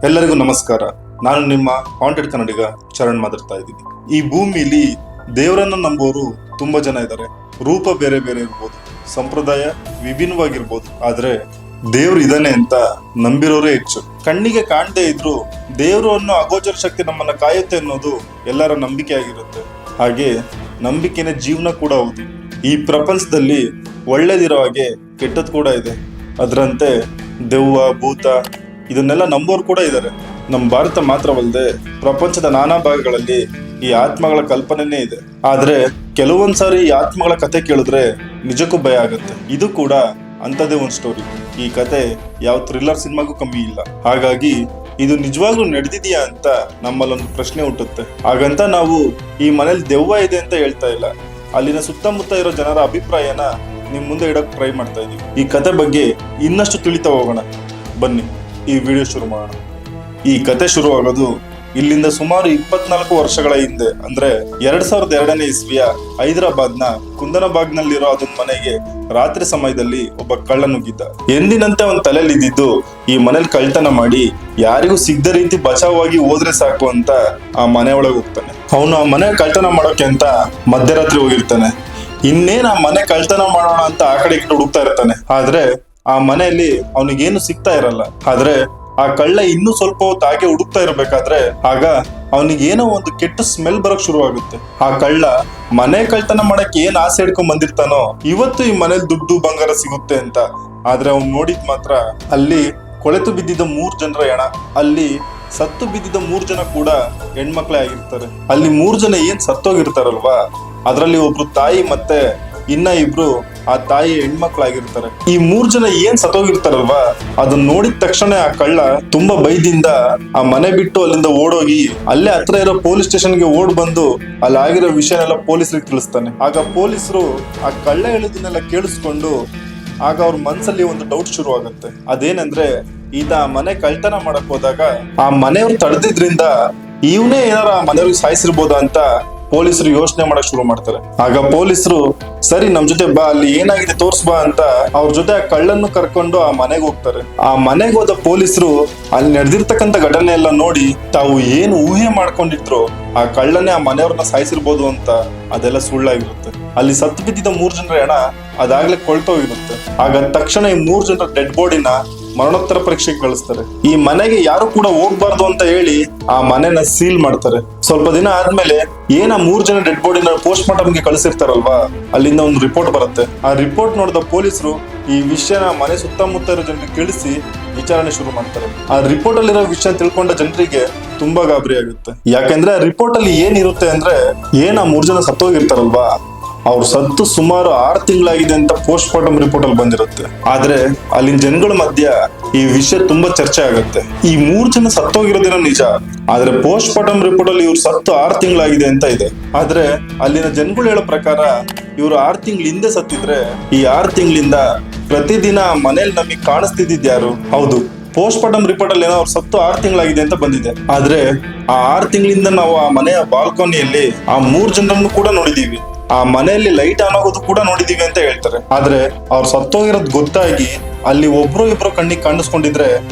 ಎಲ್ಲರಿಗೂ ನಮಸ್ಕಾರ. ನಾನು ನಿಮ್ಮ ಕಾಂಟೆಂಟ್ ಕನ್ನಡಿಗ ಚರಣ್ ಮಾತಾಡ್ತಾ ಇದ್ದೀನಿ. ಈ ಭೂಮಿಲಿ ದೇವರನ್ನ ನಂಬೋರು ತುಂಬಾ ಜನ ಇದ್ದಾರೆ. ರೂಪ ಬೇರೆ ಬೇರೆ ಇರ್ಬೋದು, ಸಂಪ್ರದಾಯ ವಿಭಿನ್ನವಾಗಿರ್ಬೋದು, ಆದ್ರೆ ದೇವ್ರು ಇದಾನೆ ಅಂತ ನಂಬಿರೋರೇ ಹೆಚ್ಚು. ಕಣ್ಣಿಗೆ ಕಾಣದೇ ಇದ್ರು ದೇವ್ರು ಅನ್ನೋ ಅಗೋಚರ ಶಕ್ತಿ ನಮ್ಮನ್ನ ಕಾಯುತ್ತೆ ಅನ್ನೋದು ಎಲ್ಲರ ನಂಬಿಕೆ ಆಗಿರುತ್ತೆ. ಹಾಗೆ ನಂಬಿಕೆನೇ ಜೀವನ ಕೂಡ ಹೌದು. ಈ ಪ್ರಪಂಚದಲ್ಲಿ ಒಳ್ಳೇದಿರೋ ಹಾಗೆ ಕೆಟ್ಟದ್ ಕೂಡ ಇದೆ. ಅದರಂತೆ ದೆವ್ವ, ಭೂತ ಇದನ್ನೆಲ್ಲ ನಂಬೋರು ಕೂಡ ಇದ್ದಾರೆ. ನಮ್ಮ ಭಾರತ ಮಾತ್ರವಲ್ಲದೆ ಪ್ರಪಂಚದ ನಾನಾ ಭಾಗಗಳಲ್ಲಿ ಈ ಆತ್ಮಗಳ ಕಲ್ಪನೆನೇ ಇದೆ. ಆದ್ರೆ ಕೆಲವೊಂದ್ಸಾರಿ ಈ ಆತ್ಮಗಳ ಕತೆ ಕೇಳಿದ್ರೆ ನಿಜಕ್ಕೂ ಭಯ ಆಗುತ್ತೆ. ಇದು ಕೂಡ ಅಂಥದ್ದೇ ಒಂದು ಸ್ಟೋರಿ. ಈ ಕತೆ ಯಾವ ಥ್ರಿಲ್ಲರ್ ಸಿನಿಮಾಗೂ ಕಮ್ಮಿ ಇಲ್ಲ. ಹಾಗಾಗಿ ಇದು ನಿಜವಾಗ್ಲೂ ನಡೆದಿದೆಯಾ ಅಂತ ನಮ್ಮಲ್ಲೊಂದು ಪ್ರಶ್ನೆ ಹುಟ್ಟುತ್ತೆ. ಹಾಗಂತ ನಾವು ಈ ಮನೇಲಿ ದೆವ್ವ ಇದೆ ಅಂತ ಹೇಳ್ತಾ ಇಲ್ಲ. ಅಲ್ಲಿನ ಸುತ್ತಮುತ್ತ ಇರೋ ಜನರ ಅಭಿಪ್ರಾಯನ ನಿಮ್ ಮುಂದೆ ಇಡಕ್ ಟ್ರೈ ಮಾಡ್ತಾ ಇದೀವಿ. ಈ ಕತೆ ಬಗ್ಗೆ ಇನ್ನಷ್ಟು ತಿಳಿತಾ ಹೋಗೋಣ. ಬನ್ನಿ ಈ ವಿಡಿಯೋ ಶುರು ಮಾಡೋಣ. ಈ ಕತೆ ಶುರುವಾಗೋದು ಇಲ್ಲಿಂದ ಸುಮಾರು 24 ವರ್ಷಗಳ ಹಿಂದೆ, ಅಂದ್ರೆ 2002ನೇ ಇಸ್ವಿಯ ಹೈದರಾಬಾದ್ನ ಕುಂದನಬಾಗ್ನಲ್ಲಿರೋ ಅದೊಂದು ಮನೆಗೆ ರಾತ್ರಿ ಸಮಯದಲ್ಲಿ ಒಬ್ಬ ಕಳ್ಳ ನುಗ್ಗಿದ್ದ. ಎಂದಿನಂತೆ ಅವನ ತಲೆಯಲ್ಲಿ ಇದ್ದಿದ್ದು ಈ ಮನೇಲಿ ಕಳ್ತನ ಮಾಡಿ ಯಾರಿಗೂ ಸಿಗದ ರೀತಿ ಬಚಾವಾಗಿ ಹೋದ್ರೆ ಸಾಕು ಅಂತ ಆ ಮನೆ ಒಳಗೆ ಹೋಗ್ತಾನೆ. ಅವನು ಆ ಮನೆ ಕಳ್ತನ ಮಾಡೋಕೆ ಅಂತ ಮಧ್ಯರಾತ್ರಿ ಹೋಗಿರ್ತಾನೆ. ಇನ್ನೇನ್ ಆ ಮನೆ ಕಳ್ತನ ಮಾಡೋಣ ಅಂತ ಆ ಕಡೆ ಹುಡುಕ್ತಾ ಇರ್ತಾನೆ. ಆದ್ರೆ ಆ ಮನೆಯಲ್ಲಿ ಅವನಿಗೇನು ಸಿಗ್ತಾ ಇರಲ್ಲ. ಆದ್ರೆ ಆ ಕಳ್ಳ ಇನ್ನೂ ಸ್ವಲ್ಪ ಹೊತ್ತು ಹಾಗೆ ಹುಡುಕ್ತಾ ಇರ್ಬೇಕಾದ್ರೆ ಆಗ ಅವನಿಗೇನೋ ಒಂದು ಕೆಟ್ಟ ಸ್ಮೆಲ್ ಬರಕ್ ಶುರುವಾಗುತ್ತೆ. ಆ ಕಳ್ಳ ಮನೆ ಕಳ್ತನ ಮಾಡಕ್ ಏನ್ ಆಸೆ ಹಿಡ್ಕೊಂಡ್ ಬಂದಿರ್ತಾನೋ, ಇವತ್ತು ಈ ಮನೇಲಿ ದುಡ್ಡು ಬಂಗಾರ ಸಿಗುತ್ತೆ ಅಂತ. ಆದ್ರೆ ಅವ್ನು ನೋಡಿದ್ ಮಾತ್ರ ಅಲ್ಲಿ ಕೊಳೆತು ಬಿದ್ದಿದ್ದ 3 ಜನರ ಹೆಣ. ಅಲ್ಲಿ ಸತ್ತು ಬಿದ್ದಿದ್ದ 3 ಜನ ಕೂಡ ಹೆಣ್ಮಕ್ಳೇ ಆಗಿರ್ತಾರೆ. ಅಲ್ಲಿ 3 ಜನ ಏನ್ ಸತ್ತೋಗಿರ್ತಾರಲ್ವಾ, ಅದ್ರಲ್ಲಿ ಒಬ್ರು ತಾಯಿ ಮತ್ತೆ ಇನ್ನ ಇಬ್ರು ಆ ತಾಯಿ ಹೆಣ್ಮಕ್ಳಾಗಿರ್ತಾರೆ. ಈ 3 ಜನ ಏನ್ ಸತ್ತೋಗಿರ್ತಾರಲ್ವಾ, ಅದನ್ನ ನೋಡಿದ ತಕ್ಷಣ ಆ ಕಳ್ಳ ತುಂಬಾ ಭಯದಿಂದ ಆ ಮನೆ ಬಿಟ್ಟು ಅಲ್ಲಿಂದ ಓಡೋಗಿ ಅಲ್ಲೇ ಹತ್ರ ಇರೋ ಪೊಲೀಸ್ ಸ್ಟೇಷನ್ಗೆ ಓಡ್ ಬಂದು ಅಲ್ಲಿ ಆಗಿರೋ ವಿಷಯನೆಲ್ಲ ಪೊಲೀಸರಿಗೆ ತಿಳಿಸ್ತಾನೆ. ಆಗ ಪೊಲೀಸರು ಆ ಕಳ್ಳ ಹೇಳಿದನ್ನೆಲ್ಲ ಕೇಳಿಸ್ಕೊಂಡು ಆಗ ಅವ್ರ ಮನ್ಸಲ್ಲಿ ಒಂದು ಡೌಟ್ ಶುರು ಆಗುತ್ತೆ. ಅದೇನಂದ್ರೆ, ಈತ ಆ ಮನೆ ಕಳ್ತನ ಮಾಡಕ್ ಹೋದಾಗ ಆ ಮನೆಯವ್ರು ತಡೆದಿದ್ರಿಂದ ಇವನೇ ಏನಾರ ಆ ಮನೆಯವ್ರಿಗೆ ಸಾಯಿಸಿರ್ಬೋದಾ ಅಂತ ಪೊಲೀಸರು ಯೋಚನೆ ಮಾಡಕ್ ಶುರು ಮಾಡ್ತಾರೆ. ಆಗ ಪೊಲೀಸರು ಸರಿ ನಮ್ ಜೊತೆ ಬಾ, ಅಲ್ಲಿ ಏನಾಗಿದೆ ತೋರ್ಸ್ಬಾ ಅಂತ ಅವ್ರ ಜೊತೆ ಆ ಕಳ್ಳನ್ನು ಕರ್ಕೊಂಡು ಆ ಮನೆಗೆ ಹೋಗ್ತಾರೆ. ಆ ಮನೆಗೆ ಹೋದ ಪೊಲೀಸರು ಅಲ್ಲಿ ನಡೆದಿರ್ತಕ್ಕಂಥ ಘಟನೆ ಎಲ್ಲ ನೋಡಿ ತಾವು ಏನು ಊಹೆ ಮಾಡ್ಕೊಂಡಿದ್ರು ಆ ಕಳ್ಳನೇ ಆ ಮನೆಯವ್ರನ್ನ ಸಾಯಿಸಿರ್ಬೋದು ಅಂತ ಅದೆಲ್ಲ ಸುಳ್ಳಾಗಿರುತ್ತೆ. ಅಲ್ಲಿ ಸತ್ತು ಬಿದ್ದಿದ್ದ 3 ಜನರ ಹೆಣ ಅದಾಗ್ಲೇ ಕೊಳ್ತೋಗಿರುತ್ತೆ. ಆಗ ತಕ್ಷಣ ಈ 3 ಜನರ ಡೆಡ್ ಬಾಡಿನ ಮರಣೋತ್ತರ ಪರೀಕ್ಷೆಗೆ ಕಳಿಸ್ತಾರೆ. ಈ ಮನೆಗೆ ಯಾರು ಕೂಡ ಹೋಗ್ಬಾರ್ದು ಅಂತ ಹೇಳಿ ಆ ಮನೆನ ಸೀಲ್ ಮಾಡ್ತಾರೆ. ಸ್ವಲ್ಪ ದಿನ ಆದ್ಮೇಲೆ ಏನ 3 ಜನ ಡೆಡ್ ಬಾಡಿನ ಪೋಸ್ಟ್ ಮಾರ್ಟಮ್ಗೆ ಕಳಿಸಿರ್ತಾರಲ್ವಾ, ಅಲ್ಲಿಂದ ಒಂದು ರಿಪೋರ್ಟ್ ಬರುತ್ತೆ. ಆ ರಿಪೋರ್ಟ್ ನೋಡಿದ ಪೊಲೀಸರು ಈ ವಿಷಯನ ಮನೆ ಸುತ್ತಮುತ್ತ ಇರೋ ಜನರಿಗೆ ತಿಳಿಸಿ ವಿಚಾರಣೆ ಶುರು ಮಾಡ್ತಾರೆ. ಆ ರಿಪೋರ್ಟ್ ಅಲ್ಲಿರೋ ವಿಷಯ ತಿಳ್ಕೊಂಡ ಜನರಿಗೆ ತುಂಬಾ ಗಾಬರಿ ಆಗುತ್ತೆ. ಯಾಕಂದ್ರೆ ಆ ರಿಪೋರ್ಟ್ ಅಲ್ಲಿ ಏನಿರುತ್ತೆ ಅಂದ್ರೆ, ಏನ 3 ಜನ ಸತ್ತೋಗಿರ್ತಾರಲ್ವಾ, ಅವ್ರು ಸತ್ತು ಸುಮಾರು 6 ತಿಂಗಳಾಗಿದೆ ಅಂತ ಪೋಸ್ಟ್ ಮಾರ್ಟಮ್ ರಿಪೋರ್ಟ್ ಅಲ್ಲಿ ಬಂದಿರುತ್ತೆ. ಆದ್ರೆ ಅಲ್ಲಿನ ಜನಗಳ ಮಧ್ಯ ಈ ವಿಷಯ ತುಂಬಾ ಚರ್ಚೆ ಆಗುತ್ತೆ. ಈ 3 ಜನ ಸತ್ತೋಗಿರೋದೇನೋ ನಿಜ, ಆದ್ರೆ ಪೋಸ್ಟ್ ಮಾರ್ಟಮ್ ರಿಪೋರ್ಟ್ ಅಲ್ಲಿ ಇವ್ರು ಸತ್ತು 6 ತಿಂಗಳಾಗಿದೆ ಅಂತ ಇದೆ. ಆದ್ರೆ ಅಲ್ಲಿನ ಜನಗಳು ಹೇಳೋ ಪ್ರಕಾರ ಇವ್ರು 6 ತಿಂಗಳ ಹಿಂದೆ ಸತ್ತಿದ್ರೆ ಈ 6 ತಿಂಗಳಿಂದ ಪ್ರತಿದಿನ ಮನೇಲಿ ನಮಗೆ ಕಾಣಿಸ್ತಿದ್ದಿದ್ ಯಾರು? ಹೌದು, ಪೋಸ್ಟ್ ಮಾರ್ಟಮ್ ರಿಪೋರ್ಟ್ ಅಲ್ಲಿ ಏನೋ ಅವ್ರು ಸತ್ತು 6 ತಿಂಗಳಾಗಿದೆ ಅಂತ ಬಂದಿದೆ. ಆದ್ರೆ ಆ 6 ತಿಂಗಳಿಂದ ನಾವು ಆ ಮನೆಯ ಬಾಲ್ಕೋನಿಯಲ್ಲಿ ಆ 3 ಜನರನ್ನು ಕೂಡ ನೋಡಿದೀವಿ. ಆ ಮನೆಯಲ್ಲಿ ಲೈಟ್ ಆನ್ ಆಗೋದು ಕೂಡ ನೋಡಿದೀವಿ ಅಂತ ಹೇಳ್ತಾರೆ. ಆದ್ರೆ ಅವ್ರು ಸತ್ತೋಗಿರೋದು ಗೊತ್ತಾಗಿ ಅಲ್ಲಿ ಒಬ್ರು ಇಬ್ರು ಕಣ್ಣಿಗೆ ಕಾಣಿಸ್ಕೊಂಡಿದ್ರೆ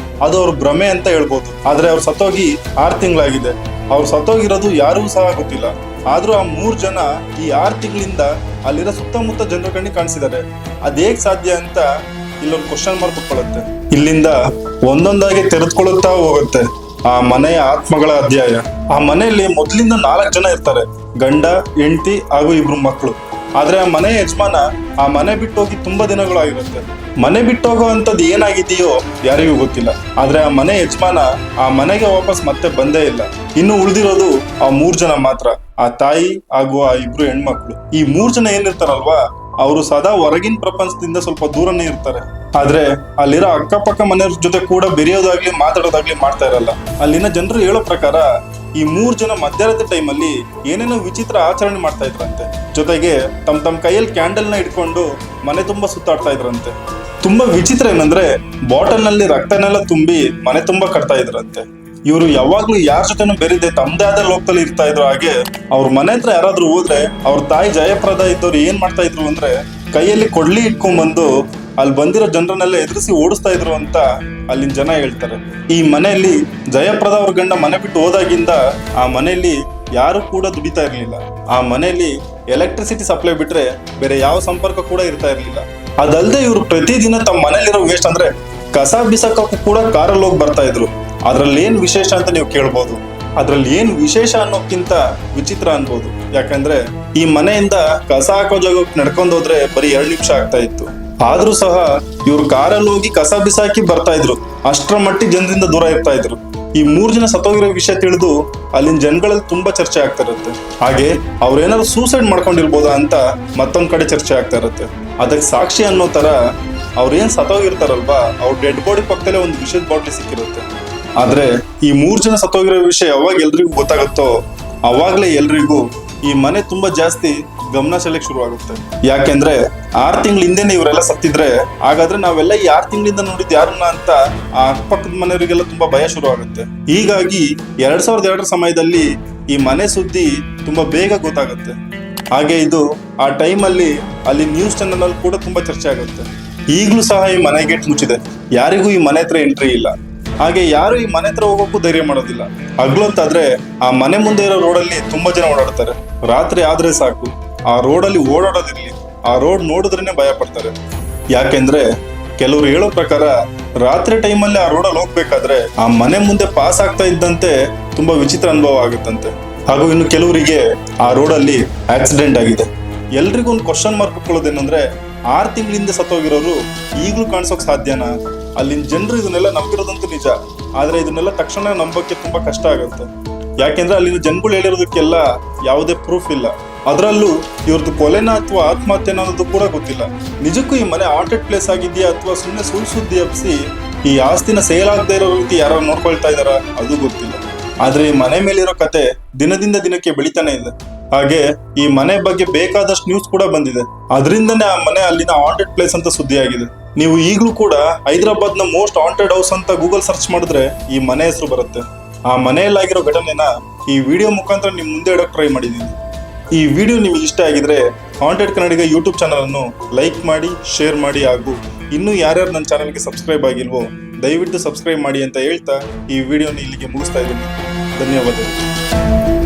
ಅದು ಅವ್ರ ಭ್ರಮೆ ಅಂತ ಹೇಳ್ಬೋದು. ಆದ್ರೆ ಅವ್ರು ಸತ್ತೋಗಿ 6 ತಿಂಗಳಾಗಿದೆ. ಅವ್ರು ಸತ್ತೋಗಿರೋದು ಯಾರಿಗೂ ಸಹ ಗೊತ್ತಿಲ್ಲ. ಆದ್ರೂ ಆ 3 ಜನ ಈ 6 ತಿಂಗಳಿಂದ ಅಲ್ಲಿರೋ ಸುತ್ತಮುತ್ತ ಜನರ ಕಣ್ಣಿಗೆ ಕಾಣಿಸಿದ್ದಾರೆ. ಅದೇಗ್ ಸಾಧ್ಯ ಅಂತ ಇಲ್ಲೊಂದು ಕ್ವಶನ್ ಮಾರ್ಕ್ ಕುತ್ಕೊಳ್ಳುತ್ತೆ. ಇಲ್ಲಿಂದ ಒಂದೊಂದಾಗಿ ತೆರೆದುಕೊಳ್ಳುತ್ತಾ ಹೋಗುತ್ತೆ ಆ ಮನೆಯ ಆತ್ಮಗಳ ಅಧ್ಯಾಯ. ಆ ಮನೆಯಲ್ಲಿ ಮೊದಲಿಂದ 4 ಜನ ಇರ್ತಾರೆ, ಗಂಡ, ಹೆಂಡತಿ ಹಾಗೂ 2 ಮಕ್ಕಳು. ಆದ್ರೆ ಆ ಮನೆ ಯಜಮಾನ ಆ ಮನೆ ಬಿಟ್ಟೋಗಿ ತುಂಬಾ ದಿನಗಳಾಗಿರುತ್ತೆ. ಮನೆ ಬಿಟ್ಟೋಗೋ ಅಂತದ್ದು ಏನಾಗಿದೆಯೋ ಯಾರಿಗೂ ಗೊತ್ತಿಲ್ಲ. ಆದ್ರೆ ಆ ಮನೆ ಯಜಮಾನ ಆ ಮನೆಗೆ ವಾಪಸ್ ಮತ್ತೆ ಬಂದೇ ಇಲ್ಲ. ಇನ್ನು ಉಳಿದಿರೋದು ಆ 3 ಜನ ಮಾತ್ರ, ಆ ತಾಯಿ ಹಾಗೂ ಆ 2 ಹೆಣ್ಮಕ್ಳು. ಈ 3 ಜನ ಏನಿರ್ತಾರಲ್ವಾ, ಅವರು ಸದಾ ಹೊರಗಿನ ಪ್ರಪಂಚದಿಂದ ಸ್ವಲ್ಪ ದೂರನೇ ಇರ್ತಾರೆ. ಆದ್ರೆ ಅಲ್ಲಿರೋ ಅಕ್ಕಪಕ್ಕ ಮನೆಯವ್ರ ಜೊತೆ ಕೂಡ ಬೆರೆಯೋದಾಗ್ಲಿ ಮಾತಾಡೋದಾಗ್ಲಿ ಮಾಡ್ತಾ ಇರಲ್ಲ. ಅಲ್ಲಿನ ಜನರು ಹೇಳೋ ಪ್ರಕಾರ ಈ 3 ಜನ ಮಧ್ಯರಾತ್ರಿ ಟೈಮಲ್ಲಿ ಏನೇನೋ ವಿಚಿತ್ರ ಆಚರಣೆ ಮಾಡ್ತಾ ಇದ್ರಂತೆ. ಜೊತೆಗೆ ತಮ್ಮ ಕೈಯಲ್ಲಿ ಕ್ಯಾಂಡಲ್ ನ ಇಟ್ಕೊಂಡು ಮನೆ ತುಂಬಾ ಸುತ್ತಾಡ್ತಾ ಇದ್ರಂತೆ. ತುಂಬಾ ವಿಚಿತ್ರ ಏನಂದ್ರೆ, ಬಾಟಲ್ ನಲ್ಲಿ ರಕ್ತನೆಲ್ಲ ತುಂಬಿ ಮನೆ ತುಂಬಾ ಕಟ್ತಾ ಇದ್ರಂತೆ. ಇವರು ಯಾವಾಗ್ಲೂ ಯಾರ ಜೊತೆನೂ ಬೆರಿದೆ ತಮ್ಮದೇ ಆದ ಲೋಕದಲ್ಲಿ ಇರ್ತಾ ಇದ್ರು. ಹಾಗೆ ಅವ್ರ ಮನೆ ಹತ್ರ ಯಾರಾದ್ರೂ ಹೋದ್ರೆ ಅವ್ರ ತಾಯಿ ಜಯಪ್ರದ ಇದ್ದವ್ರು ಏನ್ ಮಾಡ್ತಾ ಇದ್ರು ಅಂದ್ರೆ, ಕೈಯಲ್ಲಿ ಕೊಡ್ಲಿ ಇಟ್ಕೊಂಡ್ಬಂದು ಅಲ್ಲಿ ಬಂದಿರೋ ಜನರನ್ನೆಲ್ಲ ಎದುರಿಸಿ ಓಡಿಸ್ತಾ ಇದ್ರು ಅಂತ ಅಲ್ಲಿನ ಜನ ಹೇಳ್ತಾರೆ. ಈ ಮನೆಯಲ್ಲಿ ಜಯಪ್ರದ ಅವ್ರ ಗಂಡ ಮನೆ ಬಿಟ್ಟು ಹೋದಾಗಿಂದ ಆ ಮನೆಯಲ್ಲಿ ಯಾರು ಕೂಡ ದುಡಿತಾ ಇರ್ಲಿಲ್ಲ. ಆ ಮನೆಯಲ್ಲಿ ಎಲೆಕ್ಟ್ರಿಸಿಟಿ ಸಪ್ಲೈ ಬಿಟ್ರೆ ಬೇರೆ ಯಾವ ಸಂಪರ್ಕ ಕೂಡ ಇರ್ತಾ ಇರ್ಲಿಲ್ಲ. ಅದಲ್ಲದೆ ಇವರು ಪ್ರತಿದಿನ ತಮ್ಮ ಮನೇಲಿರೋ ವೇಸ್ಟ್ ಅಂದ್ರೆ ಕಸ ಬಿಸಾಕಕ್ಕೂ ಕೂಡ ಕಾರಲ್ಲಿ ಹೋಗಿ ಬರ್ತಾ ಇದ್ರು. ಅದ್ರಲ್ಲಿ ಏನ್ ವಿಶೇಷ ಅಂತ ನೀವು ಕೇಳ್ಬೋದು. ಅದ್ರಲ್ಲಿ ಏನ್ ವಿಶೇಷ ಅನ್ನೋಕ್ಕಿಂತ ವಿಚಿತ್ರ ಅನ್ಬೋದು. ಯಾಕಂದ್ರೆ ಈ ಮನೆಯಿಂದ ಕಸ ಹಾಕೋ ಜಾಗಕ್ಕೆ ನಡ್ಕೊಂಡು ಹೋದ್ರೆ ಬರೀ 2 ನಿಮಿಷ ಆಗ್ತಾ ಇತ್ತು. ಆದ್ರೂ ಸಹ ಇವ್ರು ಕಾರಲ್ಲಿ ಹೋಗಿ ಕಸ ಬಿಸಾಕಿ ಬರ್ತಾ ಇದ್ರು. ಅಷ್ಟರ ಮಟ್ಟಿಗೆ ಜನರಿಂದ ದೂರ ಇರ್ತಾ ಇದ್ರು. ಈ 3 ಜನ ಸತ್ತೋಗಿರೋ ವಿಷಯ ತಿಳಿದು ಅಲ್ಲಿನ ಜನಗಳಲ್ಲಿ ತುಂಬಾ ಚರ್ಚೆ ಆಗ್ತಾ ಇರುತ್ತೆ. ಹಾಗೆ ಅವ್ರೇನಾದ್ರು ಸೂಸೈಡ್ ಮಾಡ್ಕೊಂಡಿರ್ಬೋದಾ ಅಂತ ಮತ್ತೊಂದ್ ಕಡೆ ಚರ್ಚೆ ಆಗ್ತಾ ಇರುತ್ತೆ. ಅದಕ್ಕೆ ಸಾಕ್ಷಿ ಅನ್ನೋ ತರ ಅವ್ರೇನ್ ಸತ್ತೋಗಿರ್ತಾರಲ್ವಾ, ಅವ್ರ ಡೆಡ್ ಬಾಡಿ ಪಕ್ಕದಲ್ಲೇ ಒಂದು ವಿಷದ ಬಾಟ್ಲಿ ಸಿಕ್ಕಿರುತ್ತೆ. ಆದ್ರೆ ಈ 3 ಜನ ಸತ್ತೋಗಿರೋ ವಿಷಯ ಯಾವಾಗ ಎಲ್ರಿಗೂ ಗೊತ್ತಾಗುತ್ತೋ ಅವಾಗ್ಲೇ ಎಲ್ರಿಗೂ ಈ ಮನೆ ತುಂಬಾ ಜಾಸ್ತಿ ಗಮನ ಸೆಳೆಯಕ್ಕೆ ಶುರು ಆಗುತ್ತೆ. ಯಾಕೆಂದ್ರೆ 6 ತಿಂಗಳ ಹಿಂದೆನೆ ಇವರೆಲ್ಲ ಸತ್ತಿದ್ರೆ ಹಾಗಾದ್ರೆ ನಾವೆಲ್ಲ ಈ 6 ತಿಂಗಳಿಂದ ನೋಡಿದ್ ಯಾರನ್ನ ಅಂತ ಆ ಅಕ್ಕಪಕ್ಕದ ಮನೆಯವರಿಗೆಲ್ಲ ತುಂಬಾ ಭಯ ಶುರು ಆಗುತ್ತೆ. ಹೀಗಾಗಿ 2002 ಸಮಯದಲ್ಲಿ ಈ ಮನೆ ಸುದ್ದಿ ತುಂಬಾ ಬೇಗ ಗೊತ್ತಾಗುತ್ತೆ. ಹಾಗೆ ಇದು ಆ ಟೈಮಲ್ಲಿ ಅಲ್ಲಿ ನ್ಯೂಸ್ ಚಾನೆಲ್ ಅಲ್ಲಿ ಕೂಡ ತುಂಬಾ ಚರ್ಚೆ ಆಗುತ್ತೆ. ಈಗಲೂ ಸಹ ಈ ಮನೆ ಗೇಟ್ ಮುಚ್ಚಿದೆ. ಯಾರಿಗೂ ಈ ಮನೆ ಹತ್ರ ಎಂಟ್ರಿ ಇಲ್ಲ. ಹಾಗೆ ಯಾರು ಈ ಮನೆ ಹತ್ರ ಹೋಗೋಕ್ಕೂ ಧೈರ್ಯ ಮಾಡೋದಿಲ್ಲ. ಹಗ್ಲೊತ್ತಾದ್ರೆ ಆ ಮನೆ ಮುಂದೆ ಇರೋ ರೋಡಲ್ಲಿ ತುಂಬಾ ಜನ ಓಡಾಡ್ತಾರೆ. ರಾತ್ರಿ ಆದ್ರೆ ಸಾಕು ಆ ರೋಡಲ್ಲಿ ಓಡಾಡೋದಿರ್ಲಿ, ಆ ರೋಡ್ ನೋಡಿದ್ರೇನೆ ಭಯ ಪಡ್ತಾರೆ. ಯಾಕೆಂದ್ರೆ ಕೆಲವರು ಹೇಳೋ ಪ್ರಕಾರ ರಾತ್ರಿ ಟೈಮಲ್ಲಿ ಆ ರೋಡಲ್ಲಿ ಹೋಗ್ಬೇಕಾದ್ರೆ ಆ ಮನೆ ಮುಂದೆ ಪಾಸ್ ಆಗ್ತಾ ಇದ್ದಂತೆ ತುಂಬಾ ವಿಚಿತ್ರ ಅನುಭವ ಆಗುತ್ತಂತೆ. ಹಾಗೂ ಇನ್ನು ಕೆಲವರಿಗೆ ಆ ರೋಡಲ್ಲಿ ಆಕ್ಸಿಡೆಂಟ್ ಆಗಿದೆ. ಎಲ್ರಿಗೂ ಒಂದು ಕ್ವಶನ್ ಮಾರ್ಕ್ ಹಾಕೊಳ್ಳೋದೇನಂದ್ರೆ 6 ತಿಂಗಳಿಂದ ಸತ್ತೋಗಿರೋರು ಈಗಲೂ ಕಾಣಿಸೋಕ್ ಸಾಧ್ಯನಾ? ಅಲ್ಲಿನ ಜನರು ಇದನ್ನೆಲ್ಲ ನಂಬಿರೋದಂತೂ ನಿಜ, ಆದ್ರೆ ಇದನ್ನೆಲ್ಲ ತಕ್ಷಣ ನಂಬಕ್ಕೆ ತುಂಬಾ ಕಷ್ಟ ಆಗುತ್ತೆ. ಯಾಕೆಂದ್ರೆ ಅಲ್ಲಿನ ಜನಗಳು ಹೇಳಿರೋದಕ್ಕೆಲ್ಲ ಯಾವುದೇ ಪ್ರೂಫ್ ಇಲ್ಲ. ಅದರಲ್ಲೂ ಇವ್ರದ್ದು ಕೊಲೆನ ಅಥವಾ ಆತ್ಮಹತ್ಯೆನ ಅನ್ನೋದು ಕೂಡ ಗೊತ್ತಿಲ್ಲ. ನಿಜಕ್ಕೂ ಈ ಮನೆ ಹಾಂಟೆಡ್ ಪ್ಲೇಸ್ ಆಗಿದೆಯಾ ಅಥವಾ ಸುಮ್ಮನೆ ಸುಳ್ಳು ಸುದ್ದಿ ಹಬ್ಬಿಸಿ ಈ ಆಸ್ತಿನ ಸೇಲ್ ಆಗದೆ ಇರೋ ರೀತಿ ಯಾರು ನೋಡ್ಕೊಳ್ತಾ ಇದಾರ ಅದು ಗೊತ್ತಿಲ್ಲ. ಆದ್ರೆ ಈ ಮನೆ ಮೇಲಿರೋ ಕತೆ ದಿನದಿಂದ ದಿನಕ್ಕೆ ಬೆಳಿತಾನೆ ಇದೆ. ಹಾಗೆ ಈ ಮನೆ ಬಗ್ಗೆ ಬೇಕಾದಷ್ಟು ನ್ಯೂಸ್ ಕೂಡ ಬಂದಿದೆ. ಅದರಿಂದನೇ ಆ ಮನೆ ಅಲ್ಲಿನ ಹಾಂಟೆಡ್ ಪ್ಲೇಸ್ ಅಂತ ಸುದ್ದಿ ಆಗಿದೆ. ನೀವು ಈಗಲೂ ಕೂಡ ಹೈದರಾಬಾದ್ ನ ಮೋಸ್ಟ್ ಹಾಂಟೆಡ್ ಹೌಸ್ ಅಂತ ಗೂಗಲ್ ಸರ್ಚ್ ಮಾಡಿದ್ರೆ ಈ ಮನೆ ಹೆಸರು ಬರುತ್ತೆ. ಆ ಮನೆಯಲ್ಲಾಗಿರೋ ಘಟನೆನ ಈ ವಿಡಿಯೋ ಮುಖಾಂತರ ನಿಮ್ ಮುಂದೆ ಇಡೋಕೆ ಟ್ರೈ ಮಾಡಿದ್ದೀನಿ. ಈ ವಿಡಿಯೋ ನಿಮಗೆ ಇಷ್ಟ ಆಗಿದ್ರೆ ಹಾಂಟೆಡ್ ಕನ್ನಡಿಗ ಯೂಟ್ಯೂಬ್ ಚಾನಲ್ ಅನ್ನು ಲೈಕ್ ಮಾಡಿ, ಶೇರ್ ಮಾಡಿ, ಹಾಗೂ ಇನ್ನೂ ಯಾರ್ಯಾರು ನನ್ನ ಚಾನಲ್ಗೆ ಸಬ್ಸ್ಕ್ರೈಬ್ ಆಗಿಲ್ವೋ ದಯವಿಟ್ಟು ಸಬ್ಸ್ಕ್ರೈಬ್ ಮಾಡಿ ಅಂತ ಹೇಳ್ತಾ ಈ ವಿಡಿಯೋನ ಇಲ್ಲಿಗೆ ಮುಗಿಸ್ತಾ ಇದ್ದೀನಿ. ಧನ್ಯವಾದಗಳು.